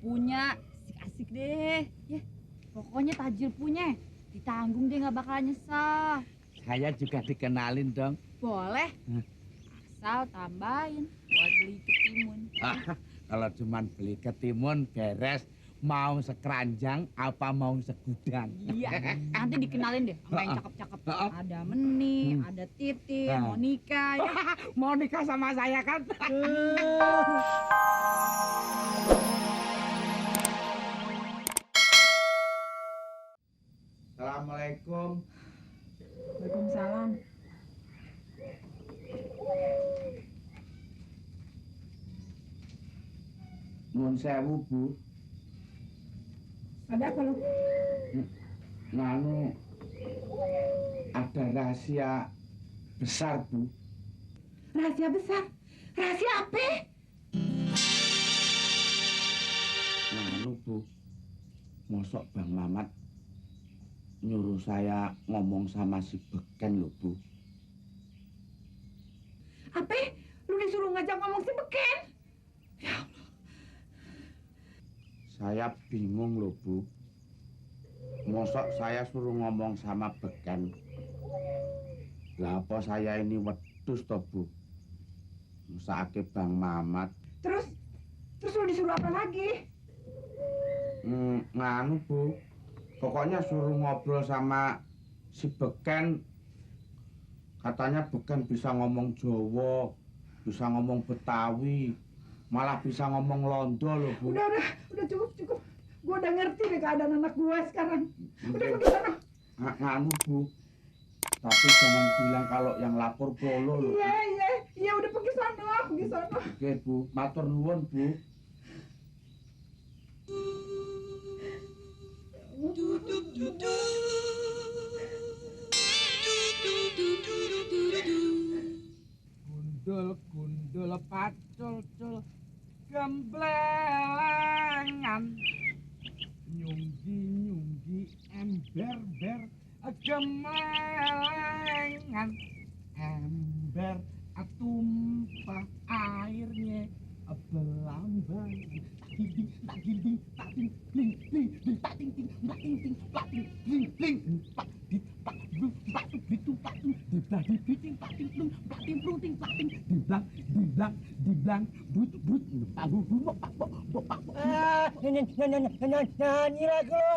punya, asik-asik deh. Ya, pokoknya tajir punya, ditanggung deh nggak bakal nyesal. Saya juga dikenalin dong. Boleh, asal tambahin buat beli ketimun. Kalau cuman beli ketimun beres. Mau sekeranjang apa mau segudang? Iya, nanti dikenalin deh sama yang cakep-cakep. Ada Meni, ada Titi, Monica ya. Mau nikah sama saya kan? Assalamualaikum. Waalaikumsalam. Nuwun sewu, Bu. Ada apa lu? Nganu ada rahasia besar, Bu. Rahasia besar? Rahasia apa? Nganu, Bu. Mosok Bang Mamat nyuruh saya ngomong sama si Beken lho, Bu. Apa? Lu disuruh ngajak ngomong si Beken? Ya Allah. Saya bingung lho, Bu. Mosok saya suruh ngomong sama Beken. Lah apa saya ini wedhus toh, Bu? Mesake Bang Mamat. Terus lu disuruh apa lagi? Nganu, Bu. Pokoknya suruh ngobrol sama si Beken. Katanya Beken bisa ngomong Jawa, bisa ngomong Betawi, malah bisa ngomong Londo loh, Bu. Udah cukup. Gua udah ngerti deh keadaan anak gua sekarang. Udah Oke. pergi sana. Nganu, Bu. Tapi jangan bilang kalau yang lapor Polo loh. Iya, udah pergi sana. Oke, Bu. Matur nuwun, Bu. Gundul pacul-cul gemblengan, nyunggi ember-ber gemelengan, ember tumpah airnya belambang, tak ginding tak ting bling bling tak ting ting tak ting ting tak ting bling bling tak di tak blu tak bitu tak di blah di biting tak ting plung tak ting plung ting tak ting di blang but pak bu pak Nyanyi lagi lo.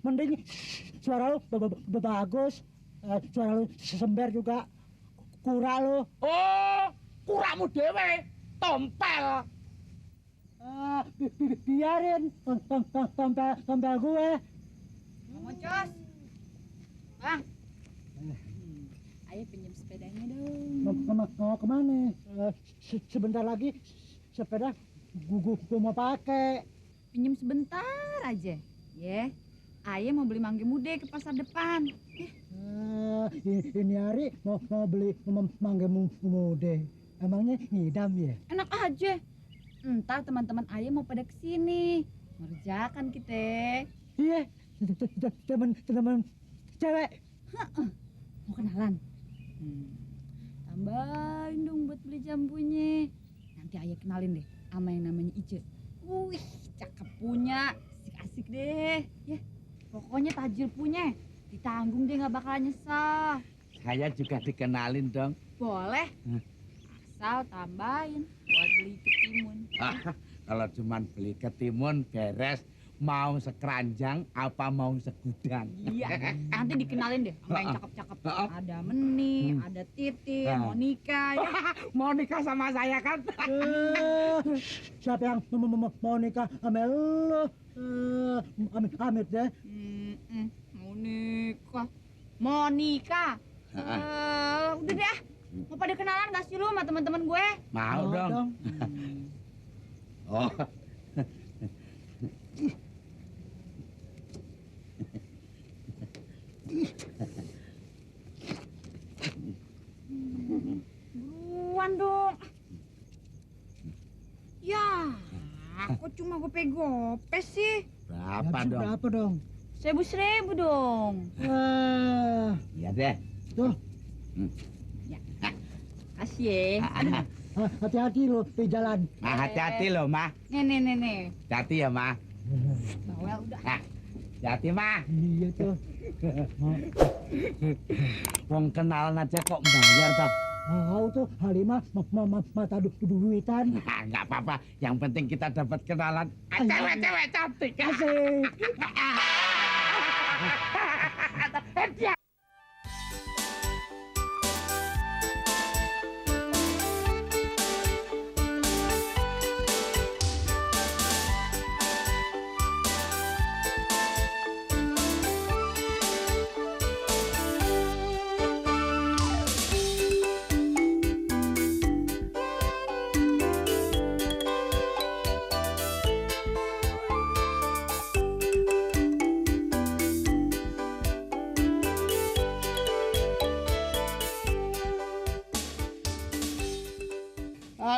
Mending suara lu bagus. Suara lu sember juga. Kura lu. oh kuramu dewe tompel. Biarin tompel gue. Mocos. Bang. Ayo pinjam sepedanya dong. Mau kemana? Sebentar lagi sepeda gua mau pakai. Pinjam sebentar aja. Ya. Ayah mau beli mangga muda ke pasar depan. Ini hari mau beli mangga muda. Emangnya ngidam ya? Enak aja. Entar teman-teman ayah mau pada kesini. Ngerjakan kita. Iya, teman cewek. Mau kenalan? Tambahin dong buat beli jambunya. Nanti ayah kenalin deh sama yang namanya Ice. Wih, cakep punya. Asik-asik deh. Ya, pokoknya tajir punya. Ditanggung deh nggak bakal nyesal. Saya juga dikenalin dong. Boleh. Asal tambahin buat beli ketimun. Kalau cuman beli ketimun beres. Mau sekeranjang apa mau segudang? Iya, nanti dikenalin deh sama yang cakep-cakep. Ada Meni, ada Titi, Monica ya. Mau nikah sama saya kan? Siapa yang mau nikah sama lu? Amit deh. Monica. Udah deh. Mau pada kenalan gak sih lu sama teman-teman gue? Mau dong. Oh. Buruan dong. Ya, kok cuma gope-gope sih? Berapa dong? 1.000 dong. Iya deh. Tuh. Ya. Kasih ya. Hati-hati lo di jalan. Mah hati-hati loh, Mah. Nih. Hati ya, Mah. Bawel udah. Nah, hati, Mah. Iya tuh. Wong kenalan aja kok bayar toh. Tahu tuh Halimah mata duitan. Nah, nggak apa-apa. Yang penting kita dapat kenalan. Cewek-cewek cantik. Asik.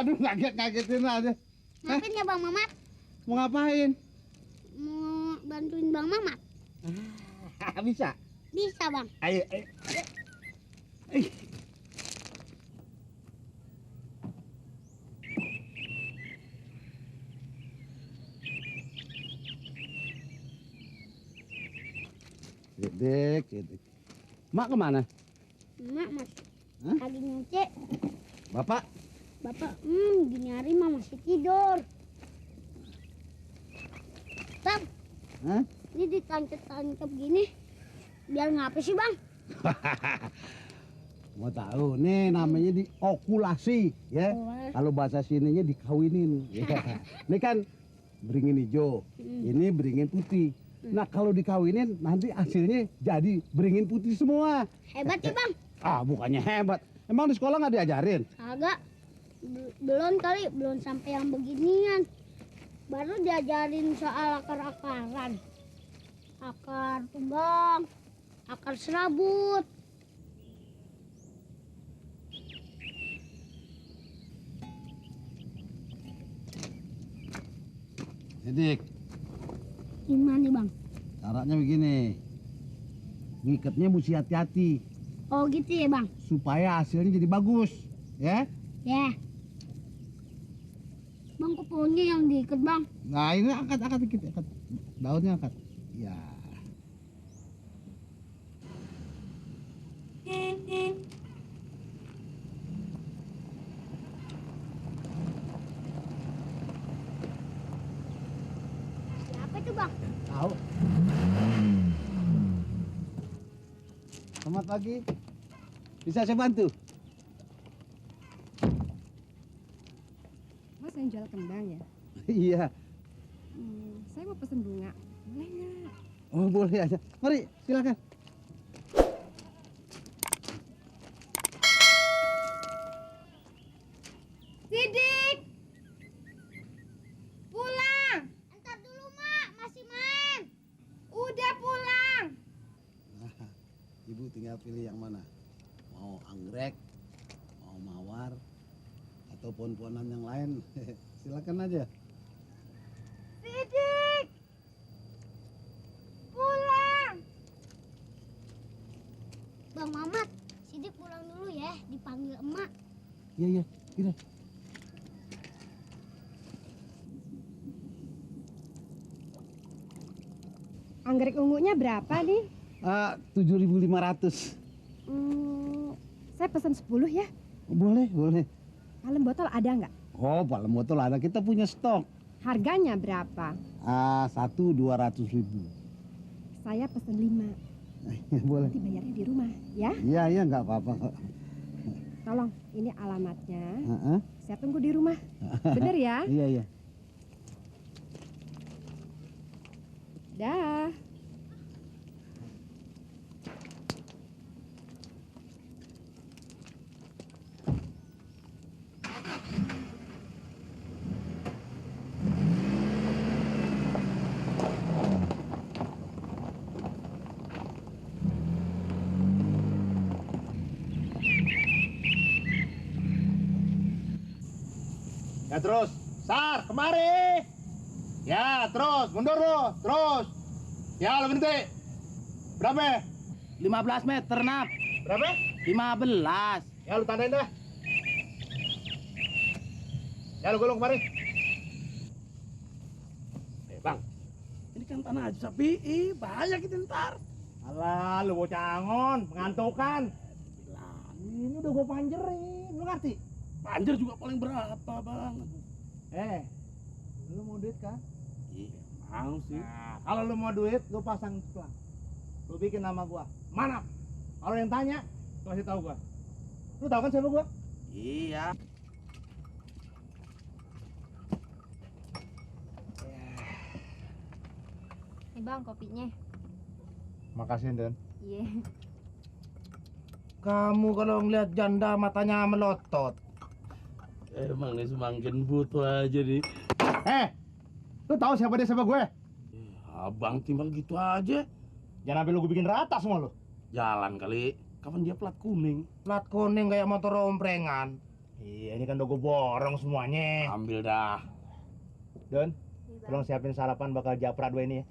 Aduh, ngagetin aja. Ngapain ya Bang Mamat? Mau ngapain? Mau bantuin Bang Mamat? Bisa. Bisa Bang. Ayo. Eh. Dedek. Mak kemana? Mak mas. Hah? Lagi nyuci. Bapak? Bapak, gini hari mah masih tidur. Bang, Hah? ini ditancap-tancap gini. Biar ngapa sih Bang? Mau tahu nih namanya diokulasi ya. Oh. Kalau bahasa sininya dikawinin. Ya. Ini kan beringin hijau, ini beringin putih. Nah kalau dikawinin nanti hasilnya jadi beringin putih semua. Hebat ya Bang? Ah bukannya hebat. Emang di sekolah nggak diajarin? Agak. Belum kali, belum sampai yang beginian. Baru diajarin soal akar-akaran. Akar tumbang, akar serabut. Jadi Gimana nih Bang? caranya begini. Ngikatnya mesti hati-hati Oh gitu ya Bang? supaya hasilnya jadi bagus. Ya. Ya. Bang kok pohonnya yang diikat Bang? Nah ini angkat dikit, angkat. Daunnya angkat. Ya. Siapa itu Bang? Tahu. Selamat pagi. Bisa saya bantu? Mas yang jual kembang ya? Iya. Saya mau pesen bunga. Boleh nggak? Oh boleh aja. Mari silakan. Sidik! Pulang! Entar dulu Mak, masih main. Udah pulang! Ibu tinggal pilih yang mana? Mau anggrek, mau mawar, atau pohon-pohonan yang lain? Silakan aja. Sidik! Pulang! Bang Mamat, Sidik pulang dulu ya, dipanggil emak. Iya, gini. Anggrek ungunya berapa nih? 7.500. Saya pesen 10 ya. Boleh. Palem botol ada nggak? Oh, palem botol ada. Kita punya stok. Harganya berapa? 200.000. Saya pesen 5. Boleh. Nanti bayarnya di rumah ya. Iya, nggak apa-apa kok. Tolong, ini alamatnya. Heeh. Saya tunggu di rumah. Bener ya? Iya. Dah. Ya terus, Sar, kemari. Ya terus, mundur lo, terus. Ya lo berhenti. Berapa? 15 meter, Nap. Berapa? 15. Ya lu tandain dah. Ya lu gulung kemari. Bang, ini kan tanah Haji Sapi'i, bahaya kita ntar. Alah, lu bocah angon, pengantukan. Bilang, Ini udah gua panjerin, lu ngerti? banjir juga paling berapa, Bang? Lu mau duit kan? Iya, mau sih. Nah, kalau lu mau duit, lu pasang iklan. Lu bikin nama gua. Manap. Kalau yang tanya, lu kasih tahu gua. Lu tahu kan siapa gua? Iya. Nih bang, kopinya. Makasih, Den. Iya. Kamu kalau ngeliat janda matanya melotot. Emang nih semakin butuh aja nih. Lu tahu siapa dia sama gue? Abang timbang gitu aja. Jangan sampai lu gue bikin rata semua lu. Jalan kali. Kapan dia plat kuning? Plat kuning kayak motor omprengan. Iya, ini kan udah gue borong semuanya. Ambil dah. Don, tolong siapin sarapan bakal japra dua ini ya.